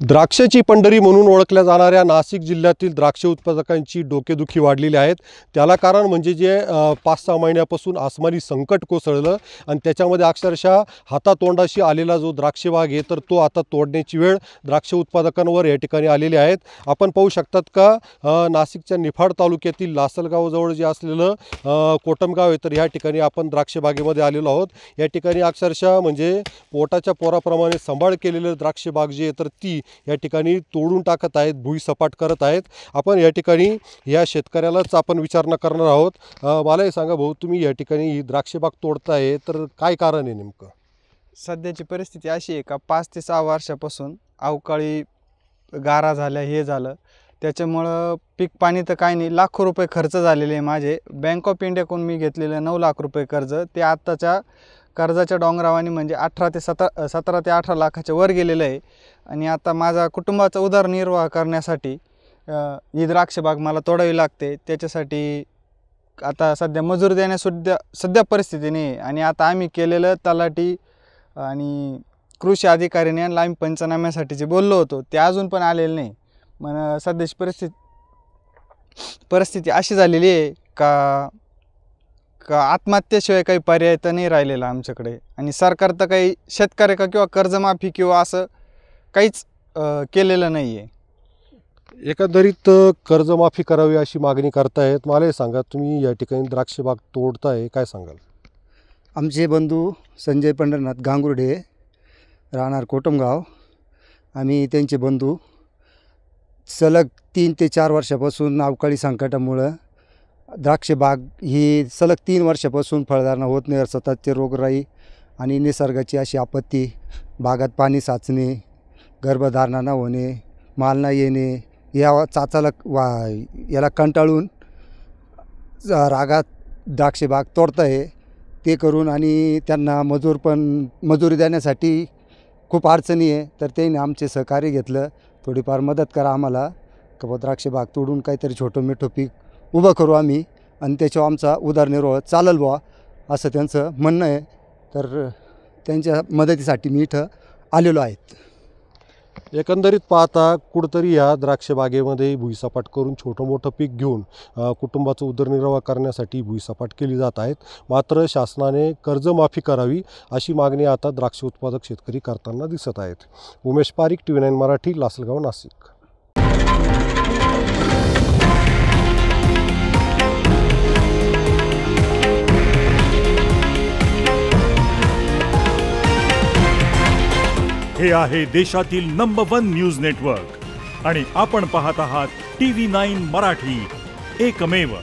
द्राक्षाची पंढरी म्हणून ओळखल्या जाणाऱ्या नाशिक जिल्ह्यातील द्राक्ष उत्पादकांची डोकेदुखी वाढलेली आहेत। त्याला कारण म्हणजे जे 5-6 महिन्यापासून आसमानी संकट कोसळलं आणि त्याच्यामध्ये अक्षरशः हातातोंडाशी आलेला जो द्राक्ष बाग आहे तर तो आता तोडण्याची वेळ द्राक्ष उत्पादकांवर या ठिकाणी आलेली आहेत। आपण पाहू शकतात का नाशिकच्या निफाड तालुक्यातील लासलगावजवळ जे असलेलं कोटमगाव आहे तर या ठिकाणी आपण द्राक्ष बागेमध्ये आलेलो आहोत। या ठिकाणी अक्षरशः म्हणजे पोटाच्या पोराप्रमाणे सांभाळ केलेलं द्राक्ष बाग जे आहे तर ती या ठिकाणी तोडून टाकत आहेत, भुईसपाट करत आहेत। आपण या ठिकाणी या शेतकऱ्यालाच आपण विचारणा करणार आहोत। मला हे सांगा भाऊ, तुम्ही या ठिकाणी ही द्राक्ष बाग तोडताय तर काय कारण आहे नेमकं? सध्याची परिस्थिती अशी आहे का 5 ते 6 वर्षापासून अवकाळी गारा झाल्या, हे झालं त्याच्यामुळं पीक पाणी तर काही नाही, लाखो रुपये खर्च झालेले आहे माझे। बँक ऑफ इंडियाकडून मी घेतलेलं 9 लाख रुपये कर्ज, ते आत्ताच्या कर्जाच्या डोंगरावानी म्हणजे 17 ते 18 लाखाच्या वर गेलेलं आहे। आणि आता माझा कुटुंबाचा उदरनिर्वाह करण्यासाठी ही द्राक्ष बाग मला तोडावी लागते। त्याच्यासाठी आता सध्या मजूर देण्यासुद्धा सध्या परिस्थिती नाही। आणि आता आम्ही केलेलं तलाठी आणि कृषी अधिकाऱ्यांनी यांना आम्ही पंचनाम्यासाठी जे बोललो होतो ते अजून पण आलेलं नाही। मग सध्याची परिस्थिती अशी झालेली आहे का आत्महत्येशिवाय काही पर्याय तर नाही राहिलेला आमच्याकडे। आणि सरकार तर काही शेतकरी का किंवा कर्जमाफी किंवा असं काहीच केलेलं नाही आहे। एकंदरीत कर्जमाफी करावी अशी मागणी करतायत। मला हे सांगा, तुम्ही या ठिकाणी द्राक्ष बाग तोडताय, काय सांगाल? आमचे बंधू संजय पंढरनाथ गांगुर्डे, राहणार कोटमगाव, आम्ही त्यांचे बंधू सलग 3 ते 4 वर्षापासून अवकाळी संकटामुळं द्राक्ष बाग ही सलग 3 वर्षापासून फळधारणा होत नाही। सततचे रोगराई आणि निसर्गाची अशी आपत्ती, बागात पाणी साचणे, गर्भधारणा न होणे, माल न येणे, या चाचाला याला कंटाळून रागात द्राक्ष बाग तोडताय ते करून। आणि त्यांना मजुरी देण्यासाठी खूप अडचणी आहे, तर त्यांनी आमचे सहकार्य घेतलं, थोडीफार मदत करा आम्हाला का द्राक्ष बाग तोडून काहीतरी छोटं मोठं पीक उभं करू आम्ही आणि त्याच्यावर आमचा उदरनिर्वाह चालेल बुवा, असं त्यांचं म्हणणं आहे। तर त्यांच्या मदतीसाठी मी इथं आलेलो आहे। एकंदरीत पाहता कुठंतरी या द्राक्ष बागेमध्ये भुईसपाट करून छोटं मोठं पीक घेऊन कुटुंबाचा उदरनिर्वाह करण्यासाठी भुईसपाट केली जात आहेत। मात्र शासनाने कर्जमाफी करावी अशी मागणी आता द्राक्ष उत्पादक शेतकरी करताना दिसत आहेत। उमेश पारिक, TV9 मराठी, लासलगाव, नाशिक। हे आहे देशातील नंबर 1 न्यूज नेटवर्क आणि आपण पाहत आहात TV9 मराठी, एकमेव।